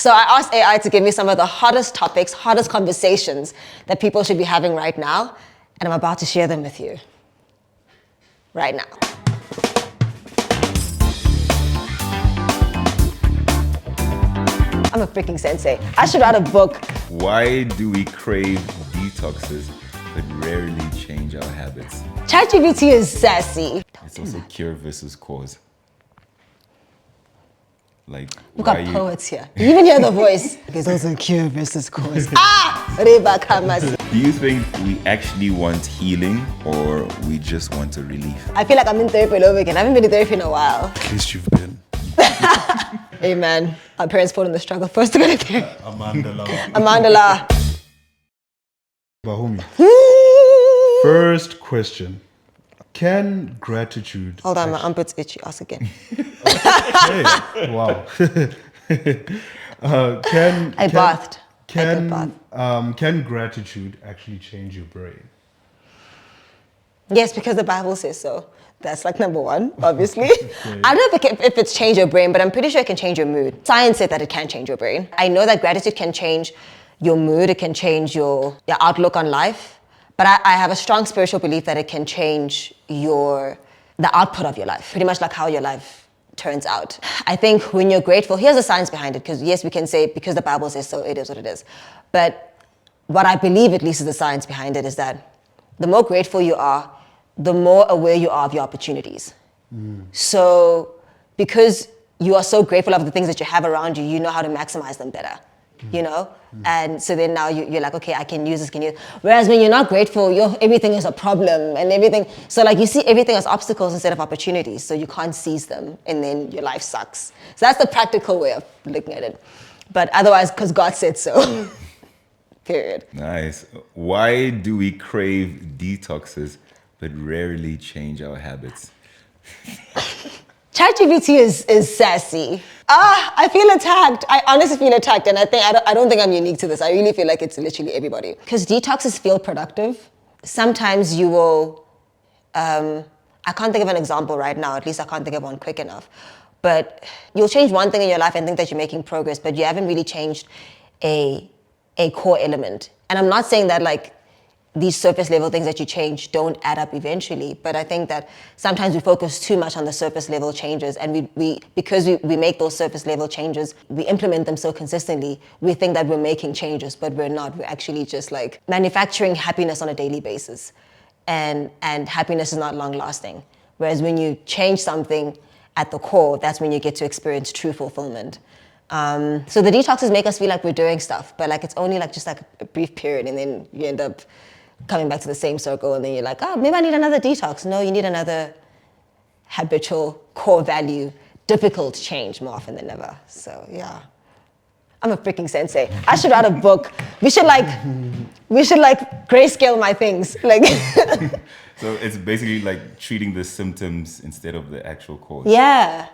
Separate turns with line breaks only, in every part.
So I asked AI to give me some of the hottest topics, hottest conversations that people should be having right now, and I'm about to share them with you right now. I'm a freaking sensei. I should write a book.
Why do we crave detoxes but rarely change our habits?
ChatGPT is sassy.
It's also cure versus cause. Like,
We've got poets here. You even hear the voice. There's also cure versus cause. Reba Kamasi.
do you think we actually want healing or we just want a relief?
I feel like I'm in therapy all over again. I haven't been in therapy in a while.
At least you've been.
Hey man, our parents fought in the struggle first to go to therapy.
Amandala. Bahumi. First question. Can gratitude...
Hold on, my armpit's itchy. Ask again.
Hey, wow.
I bathed.
Can gratitude actually change your brain?
Yes, because the Bible says so. That's like number one, obviously. I don't know if it's changed your brain, but I'm pretty sure it can change your mood. Science said that it can change your brain. I know that gratitude can change your mood. It can change your outlook on life. But I have a strong spiritual belief that it can change the output of your life, pretty much like how your life turns out. I think when you're grateful, here's the science behind it, because yes, we can say because the Bible says so, it is what it is. But what I believe, at least, is the science behind it is that the more grateful you are, the more aware you are of your opportunities. So because you are so grateful of the things that you have around you, you know how to maximize them better. You know? And so then now you're like, okay, I can use this, Whereas when you're not grateful, everything is a problem and everything. So like you see everything as obstacles instead of opportunities. So you can't seize them and then your life sucks. So that's the practical way of looking at it. But otherwise, because God said so. Period.
Nice. Why do we crave detoxes but rarely change our habits?
ChatGPT is sassy. I feel attacked. I honestly feel attacked, and I don't think I'm unique to this. I really feel like it's literally everybody. Because detoxes feel productive. Sometimes you will, I can't think of an example right now, at least I can't think of one quick enough. But you'll change one thing in your life and think that you're making progress, but you haven't really changed a core element. And I'm not saying that like these surface level things that you change don't add up eventually, but I think that sometimes we focus too much on the surface level changes, and because we make those surface level changes, we implement them so consistently, we think that we're making changes, but we're not. We're actually just like manufacturing happiness on a daily basis, and happiness is not long lasting. Whereas when you change something at the core, that's when you get to experience true fulfillment. So the detoxes make us feel like we're doing stuff, but like it's only like just like a brief period, and then you end up coming back to the same circle, and then you're like, oh, maybe I need another detox. No, you need another habitual core value, difficult change more often than ever. So yeah, I'm a freaking sensei. I should write a book. We should like grayscale my things. Like.
So it's basically like treating the symptoms instead of the actual cause.
Yeah.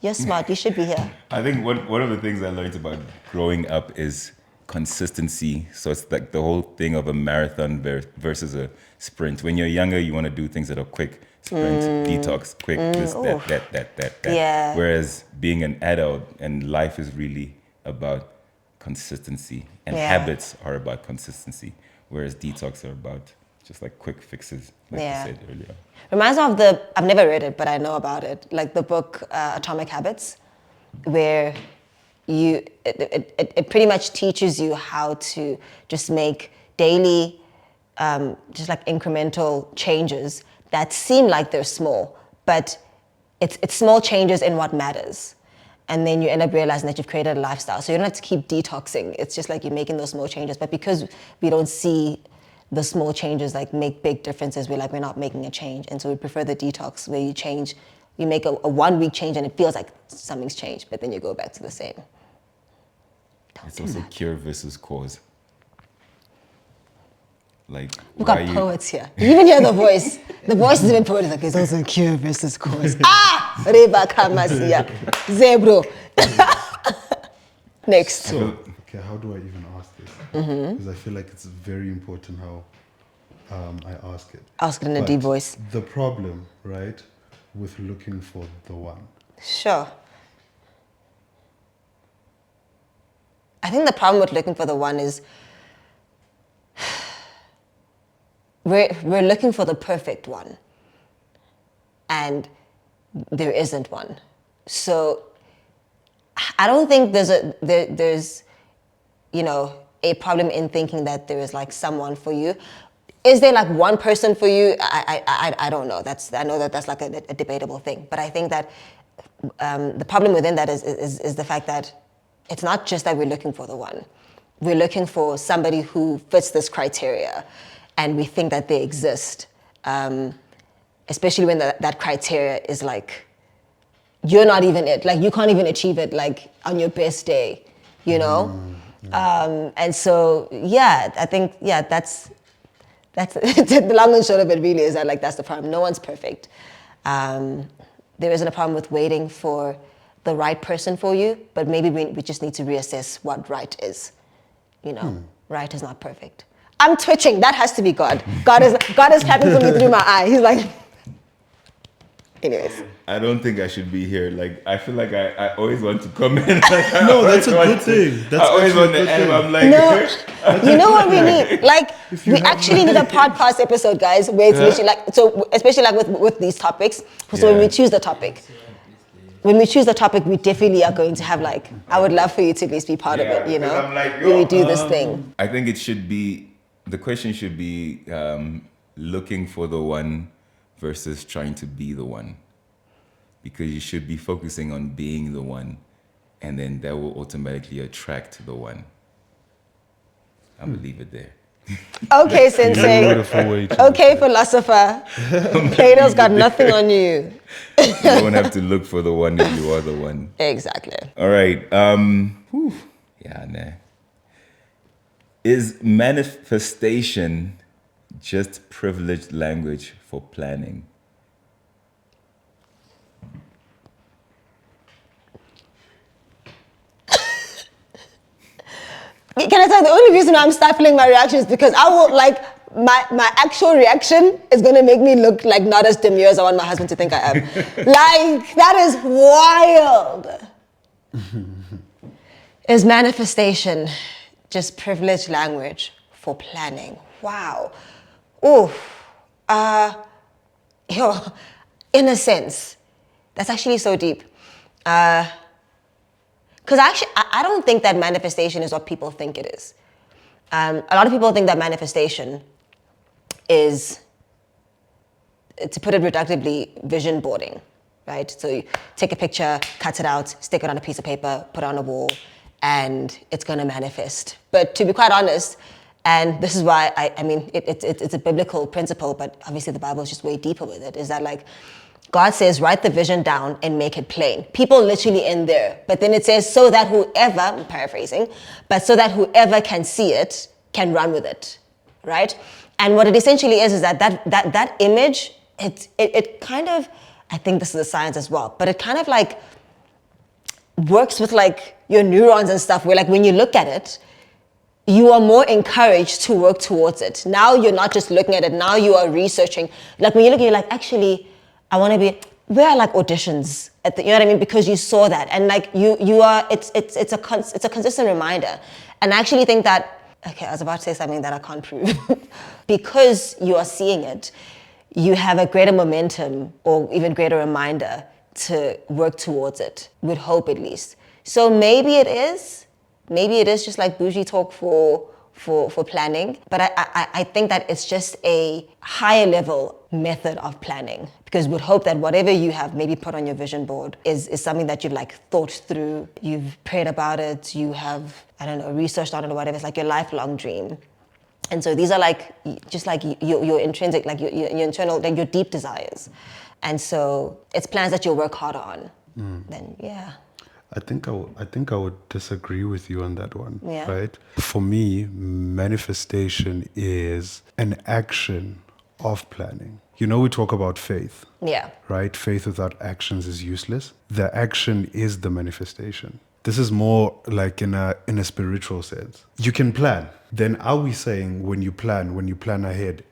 You're smart. You should be here.
I think one of the things I learned about growing up is consistency. So it's like the whole thing of a marathon versus a sprint. When you're younger, you want to do things that are quick. Sprint, detox, quick, this, that.
Yeah.
Whereas being an adult and life is really about consistency. And habits are about consistency. Whereas detox are about just like quick fixes, like you said earlier. Reminds
me of I've never read it, but I know about it, like the book Atomic Habits, where it pretty much teaches you how to just make daily, just like incremental changes that seem like they're small, but it's small changes in what matters. And then you end up realizing that you've created a lifestyle. So you don't have to keep detoxing. It's just like you're making those small changes. But because we don't see the small changes like make big differences, we're not making a change. And so we prefer the detox where you make a 1 week change and it feels like something's changed, but then you go back to the same.
It's also cure versus cause. Like,
we've got poets here. You even hear the voice. The voice is even poetic. Like, it's also cure versus cause. Reba Kamasi. Zebro. Next.
So, okay, how do I even ask this? Because I feel like it's very important how I ask it.
Ask it in a deep voice.
The problem, right, with looking for the one.
Sure. I think the problem with looking for the one is we're looking for the perfect one, and there isn't one. So I don't think there's a problem in thinking that there is like someone for you. Is there like one person for you? I don't know. I know that's like a debatable thing. But I think that the problem within that is the fact that it's not just that we're looking for the one. We're looking for somebody who fits this criteria, and we think that they exist. Especially when that criteria is like, you're not even it. Like you can't even achieve it like on your best day, you know? And so, yeah, I think, yeah, that's the long and short of it really is that like, that's the problem. No one's perfect. There isn't a problem with waiting for the right person for you, but maybe we just need to reassess what right is. Right is not perfect. I'm twitching. That has to be God. God is clapping for me through my eye. He's like, anyways.
I don't think I should be here. Like, I feel like I always want to comment. Like,
No, that's a good thing. That's
I always want to
actually a
end.
good
I'm like,
No, you know what we need? Like, we actually need a podcast episode, guys, where it's literally like, so especially like with these topics. So when we choose the topic, we definitely are going to have like, I would love for you to at least be part of it, you know?
I'm like,
when we do this thing.
I think it should be, the question should be looking for the one versus trying to be the one. Because you should be focusing on being the one, and then that will automatically attract the one. I'm gonna leave it there.
Okay, Sensei.
Beautiful way to
Okay, philosopher. Plato's got nothing on you.
You don't have to look for the one if you are the one.
Exactly.
All right. Yeah, nah. Is manifestation just privileged language for planning?
Can I tell you, the only reason I'm stifling my reaction is because I will, like, my actual reaction is going to make me look like not as demure as I want my husband to think I am. Like, that is wild. Is manifestation just privileged language for planning? Wow. Ooh. In a sense, that's actually so deep. Because actually, I don't think that manifestation is what people think it is. A lot of people think that manifestation is, to put it reductively, vision boarding, right? So you take a picture, cut it out, stick it on a piece of paper, put it on a wall, and it's going to manifest. But to be quite honest, and this is why I mean, it's a biblical principle, but obviously the Bible is just way deeper with it, is that like, God says, write the vision down and make it plain. People literally in there. But then it says, so that whoever, I'm paraphrasing, but so that whoever can see it can run with it, right? And what it essentially is that image, it kind of, I think this is the science as well, but it kind of like works with like your neurons and stuff, where like when you look at it, you are more encouraged to work towards it. Now you're not just looking at it, now you are researching. Like when you look, you're like, actually, I want to be, where are like auditions at the, you know what I mean? Because you saw that, and like you are, it's a consistent reminder. And I actually think that, okay, I was about to say something that I can't prove. Because you are seeing it, you have a greater momentum or even greater reminder to work towards it, with hope at least. So maybe it is just like bougie talk for planning, but I think that it's just a higher level method of planning, because we'd hope that whatever you have maybe put on your vision board is something that you've like thought through, you've prayed about it, you have, I don't know, researched on it or whatever. It's like your lifelong dream. And so these are like, just like your intrinsic, like your internal, like your deep desires. And so it's plans that you'll work harder on. Then, yeah.
I think I would disagree with you on that one,
Yeah.
right? For me, manifestation is an action of planning. You know, we talk about faith,
Yeah.
right? Faith without actions is useless. The action is the manifestation. This is more like in a spiritual sense. You can plan. Then are we saying when you plan ahead,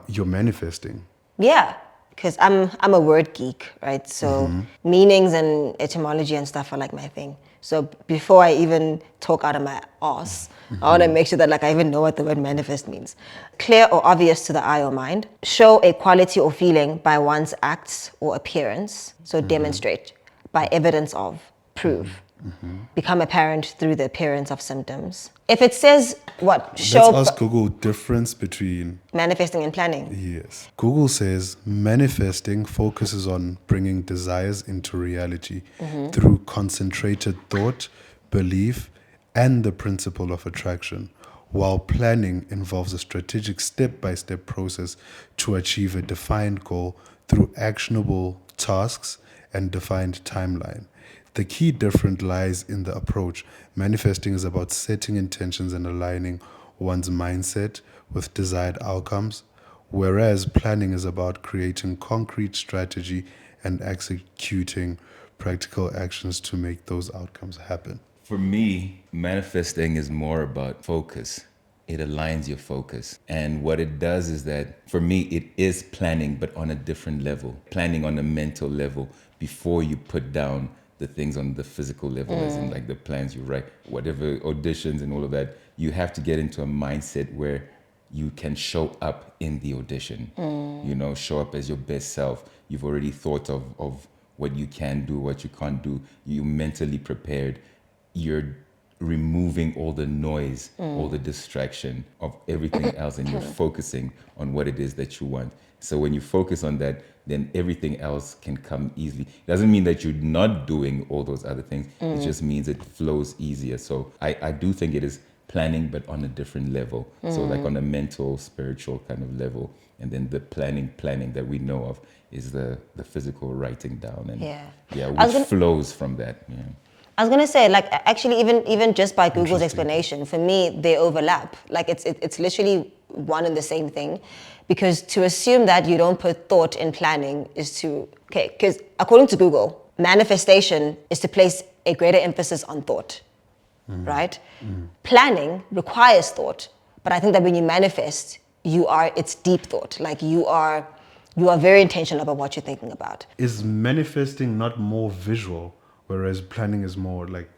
you're manifesting?
Yeah. Because I'm a word geek, right? So meanings and etymology and stuff are like my thing. So before I even talk out of my ass, I want to make sure that like I even know what the word manifest means. Clear or obvious to the eye or mind. Show a quality or feeling by one's acts or appearance. So demonstrate by evidence of, prove. Become apparent through the appearance of symptoms. If it says what? Show
Let's ask Google difference between...
manifesting and planning.
Yes. Google says manifesting focuses on bringing desires into reality through concentrated thought, belief, and the principle of attraction, while planning involves a strategic step-by-step process to achieve a defined goal through actionable tasks and defined timeline. The key difference lies in the approach. Manifesting is about setting intentions and aligning one's mindset with desired outcomes, whereas planning is about creating concrete strategy and executing practical actions to make those outcomes happen.
For me, manifesting is more about focus. It aligns your focus. And what it does is that, for me, it is planning, but on a different level. Planning on a mental level before you put down the things on the physical level, as in like the plans you write, whatever auditions and all of that. You have to get into a mindset where you can show up in the audition, you know, show up as your best self. You've already thought of what you can do, what you can't do. You're mentally prepared. You're removing all the noise, all the distraction of everything else, and you're focusing on what it is that you want. So when you focus on that, then everything else can come easily. It doesn't mean that you're not doing all those other things. It just means it flows easier. So I do think it is planning, but on a different level. So like on a mental, spiritual kind of level. And then the planning that we know of is the physical writing down. And which flows from that. Yeah.
I was gonna say, like, actually, even just by Google's explanation, for me, they overlap. Like, it's literally one and the same thing, because to assume that you don't put thought in planning is to because according to Google, manifestation is to place a greater emphasis on thought, right? Planning requires thought, but I think that when you manifest, it's deep thought. Like you are very intentional about what you're thinking about.
Is manifesting not more visual? Whereas planning is more like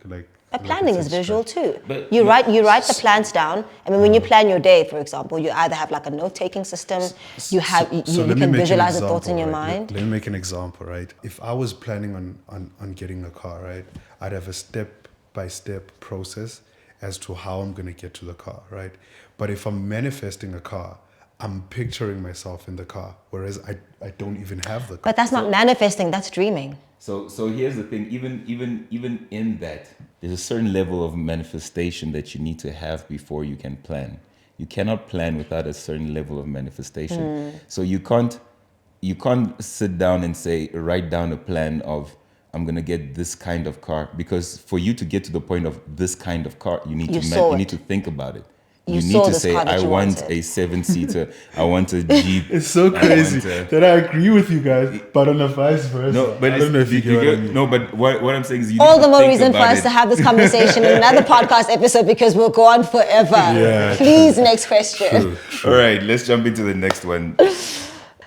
planning is visual too.
But
You write the plans down. I mean, when you plan your day, for example, you either have like a note-taking system. You can visualize the thoughts in your mind.
Let me make an example, right? If I was planning on getting a car, right, I'd have a step-by-step process as to how I'm going to get to the car, right? But if I'm manifesting a car, I'm picturing myself in the car, whereas I don't even have the car.
But that's not manifesting. That's dreaming.
So here's the thing, even in that, there's a certain level of manifestation that you need to have before you can plan. You cannot plan without a certain level of manifestation. So you can't sit down and write down a plan of, I'm gonna get this kind of car, because for you to get to the point of this kind of car, you need to think about it. You need to say, I want a 7-seater. I want a Jeep.
It's so crazy that I agree with you guys, but on a vice versa.
No, but
I don't know if you get what I mean.
No, but what I'm saying is, you
all
need
the
to
more
think
reason for
about
us
it.
to have this conversation in another podcast episode, because we'll go on forever.
Yeah.
Please, next question.
All right, let's jump into the next one.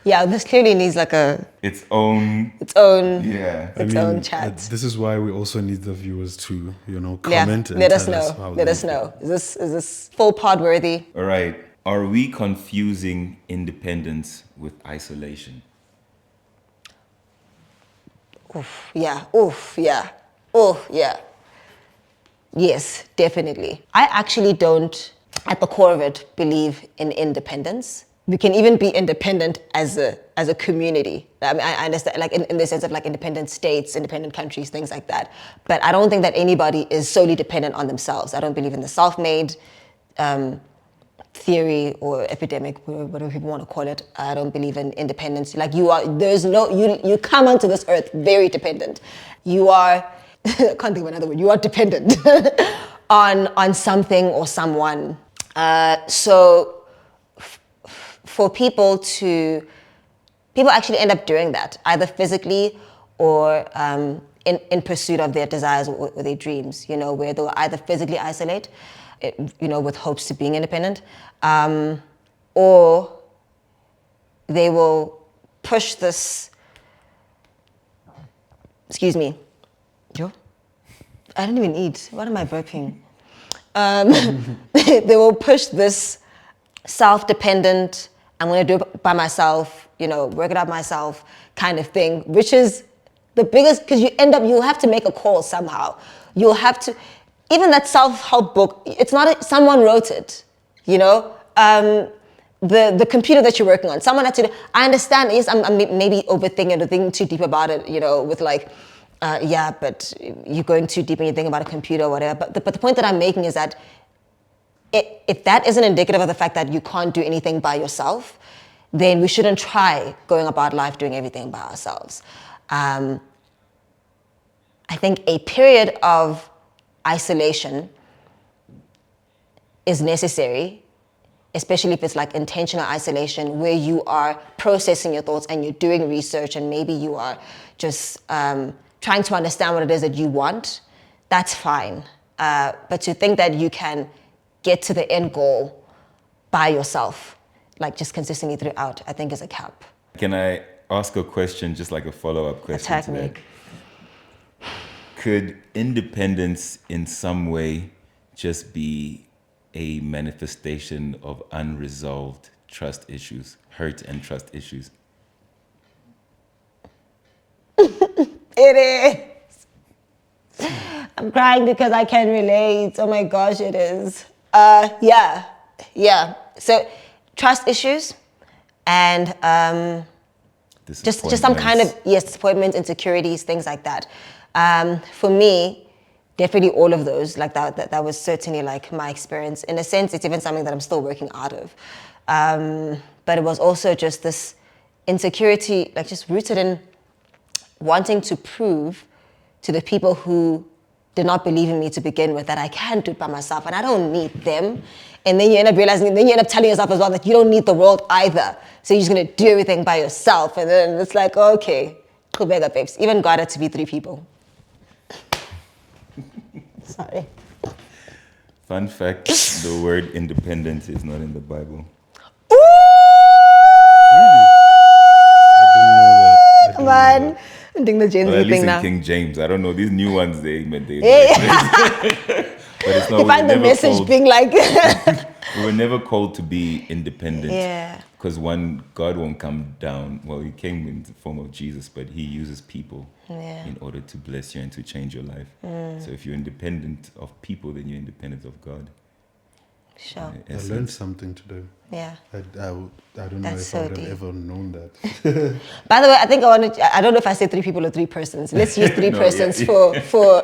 Yeah, this clearly needs like
Its own
chat.
This is why we also need the viewers to, comment and
let us
tell
know.
how
Let
they
us know. Is this full pod worthy?
All right. Are we confusing independence with isolation?
Oof, yeah. Yes, definitely. I actually don't, at the core of it, believe in independence. We can even be independent as a community. I mean, I understand, like in the sense of like independent states, independent countries, things like that. But I don't think that anybody is solely dependent on themselves. I don't believe in the self-made theory or epidemic, whatever people want to call it. I don't believe in independence. Like you come onto this earth very dependent. You are, I can't think of another word. You are dependent on something or someone. So for people actually end up doing that, either physically or in pursuit of their desires or their dreams, where they'll either physically isolate, with hopes to being independent, or they will push this, excuse me, I don't even eat. What am I burping? They will push this self-dependent, I'm going to do it by myself, work it out myself kind of thing, which is the biggest, because you'll have to make a call somehow. You'll have to, even that self-help book, it's not, someone wrote it, the computer that you're working on, someone had to, I understand, yes, I'm maybe overthinking it or thinking too deep about it, with like, but you're going too deep and you think about a computer or whatever. But the point that I'm making is that if that isn't indicative of the fact that you can't do anything by yourself, then we shouldn't try going about life doing everything by ourselves. I think a period of isolation is necessary, especially if it's like intentional isolation where you are processing your thoughts and you're doing research and maybe you are just trying to understand what it is that you want. That's fine. But to think that you can get to the end goal by yourself, like just consistently throughout, I think is a cap.
Can I ask a question, just like a follow-up question?
Attack me.
Could independence in some way just be a manifestation of unresolved trust issues, hurt and trust issues?
It is. I'm crying because I can relate. Oh my gosh, it is. Yeah. So trust issues and just some kind of, disappointment, insecurities, things like that. For me, definitely all of those, like that was certainly like my experience. In a sense, it's even something that I'm still working out of. But it was also just this insecurity, like just rooted in wanting to prove to the people who did not believe in me to begin with that I can do it by myself and I don't need them. And then you end up realizing, then you end up telling yourself as well that you don't need the world either. So you're just gonna do everything by yourself. And then it's like, okay, cool, bigger babes. Even God had to be 3 people. Sorry.
Fun fact, the word independence is not in the Bible.
Ooh!
Really? I didn't know that.
Come on. I'm doing the Gen
Well,
Z
at least
thing
in
now.
King James. I don't know. These new ones, they.
Yeah.
But it's not,
You find the message being like...
we were never called to be independent.
Yeah.
Because God won't come down. Well, he came in the form of Jesus, but he uses people in order to bless you and to change your life. So if you're independent of people, then you're independent of God.
Sure.
I learned something today.
Yeah.
I don't know
That's
if
so
I would have
deep.
ever known that.
By the way, I think I don't know if I said 3 people or 3 persons. Let's use 3
No,
persons
yeah.
for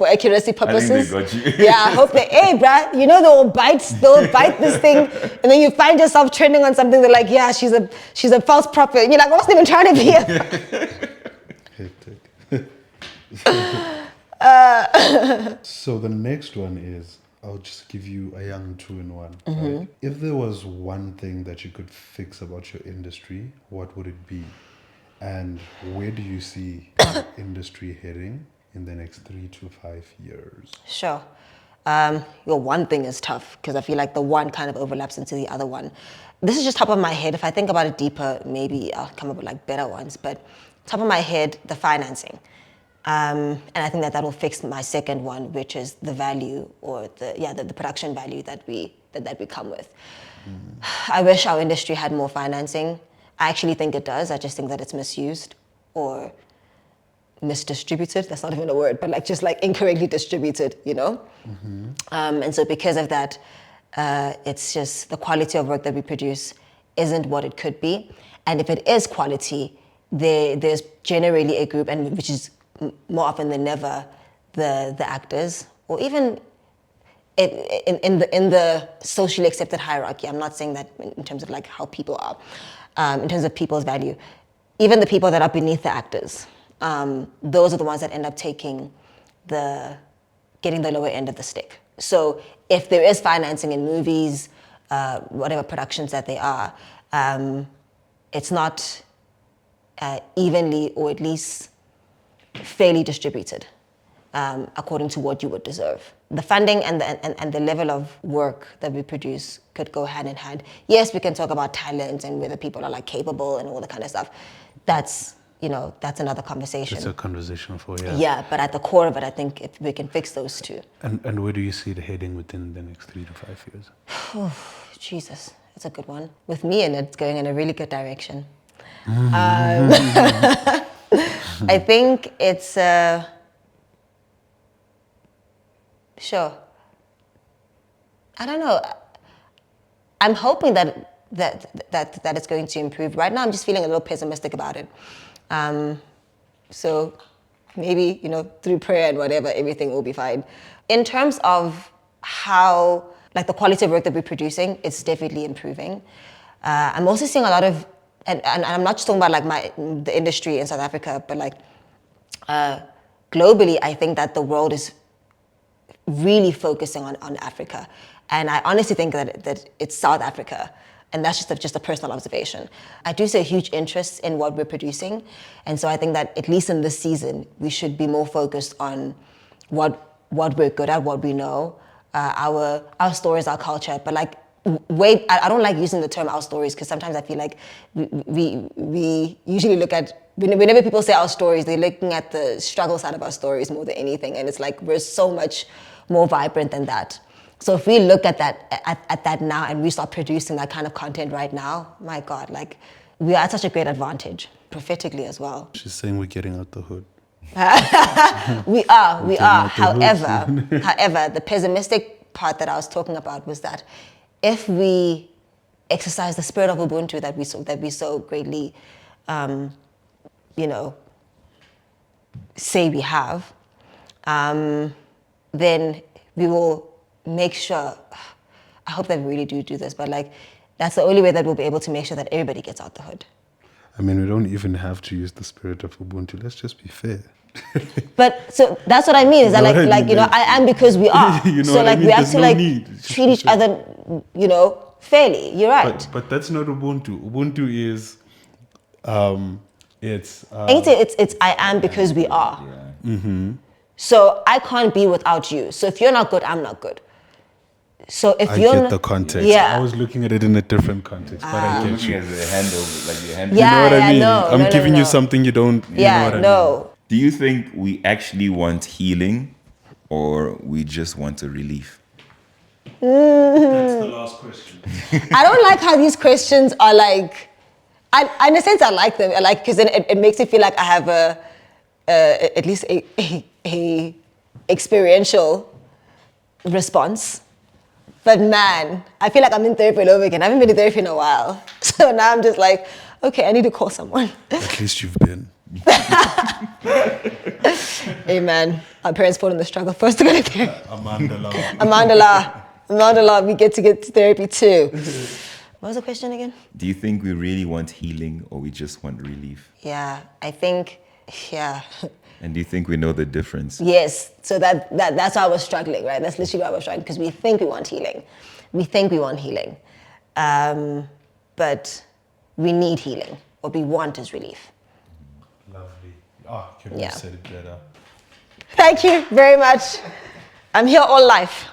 accuracy purposes.
I think they got you.
Yeah, I hope they, hey, bruh, they'll bite this thing, and then you find yourself trending on something. They're like, yeah, she's a false prophet. And you're like, I wasn't even trying to be
Hectic. So the next one is, I'll just give you a young 2-in-1. Right? If there was one thing that you could fix about your industry, what would it be? And where do you see the industry heading in the next 3 to 5 years?
Sure. Your one thing is tough because I feel like the one kind of overlaps into the other one. This is just top of my head. If I think about it deeper, maybe I'll come up with like better ones. But top of my head, the financing. And I think that will fix my second one, which is the value or the production value that we come with. I wish our industry had more financing. I actually think it does. I just think that it's misused or misdistributed. That's not even a word, but just incorrectly distributed, And so because of that, it's just the quality of work that we produce isn't what it could be. And if it is quality, there's generally a group, and which is more often than never the actors, or even in the socially accepted hierarchy. I'm not saying that in terms of how people are, in terms of people's value. Even the people that are beneath the actors, those are the ones that end up getting the lower end of the stick. So if there is financing in movies, whatever productions that they are, it's not evenly or at least fairly distributed according to what you would deserve. The funding and the level of work that we produce could go hand in hand. Yes, we can talk about talent and whether people are capable and all that kind of stuff. That's that's another conversation.
It's a conversation for
Yeah, but at the core of it, I think if we can fix those two.
And where do you see it heading within the next 3 to 5 years?
Oh, Jesus, that's a good one. With me in it, it's going in a really good direction. I think it's sure. I don't know. I'm hoping that it's going to improve. Right now, I'm just feeling a little pessimistic about it. So maybe, through prayer and whatever, everything will be fine. In terms of how, like, the quality of work that we're producing, it's definitely improving. I'm also seeing a lot of, and I'm not just talking about like the industry in South Africa, but like globally, I think that the world is really focusing on Africa. And I honestly think that it's South Africa. And that's just a personal observation. I do see a huge interest in what we're producing. And so I think that at least in this season, we should be more focused on what we're good at, what we know, our stories, our culture. But like, I don't like using the term our stories because sometimes I feel like we usually look at, whenever people say our stories, they're looking at the struggle side of our stories more than anything. And it's like, we're so much more vibrant than that. So if we look at that now and we start producing that kind of content right now, my God, like, we are at such a great advantage, prophetically as well.
She's saying we're getting out the hood.
We are. However, the pessimistic part that I was talking about was that if we exercise the spirit of Ubuntu that we so greatly, say we have, then we will make sure, I hope that we really do this, but like, that's the only way that we'll be able to make sure that everybody gets out the hood.
I mean, we don't even have to use the spirit of Ubuntu. Let's just be fair.
But so that's what I mean, is that I am because we are. So like, we have to treat each other, fairly. You're right.
But that's not Ubuntu. Ubuntu is, it's
I am because we are.
Yeah.
Mm-hmm.
So I can't be without you. So if you're not good, I'm not good. So if
I
you're
get
not,
the context.
yeah.
I was looking at it in a different context, but I get
Looking
you.
as a handover, like your hand.
Yeah,
You know what I mean?
no,
I'm
no,
giving
no.
you something you don't. You know what I mean?
Do you think we actually want healing, or we just want a relief?
That's the last question.
I don't like how these questions are like, in a sense I like them, because then it makes me feel like I have at least a experiential response. But man, I feel like I'm in therapy all over again. I haven't been in therapy in a while. So now I'm just like, okay, I need to call someone.
At least you've been.
Hey man, our parents fought in the struggle first to go to therapy. Amandala, we get to therapy too. What was the question again?
Do you think we really want healing, or we just want relief?
Yeah, I think, yeah.
And do you think we know the difference?
Yes, so that's why I was struggling, right? That's literally why I was struggling, because we think we want healing. But we need healing. What we want is relief.
Lovely. Oh, you could have said it better.
Thank you very much. I'm here all life.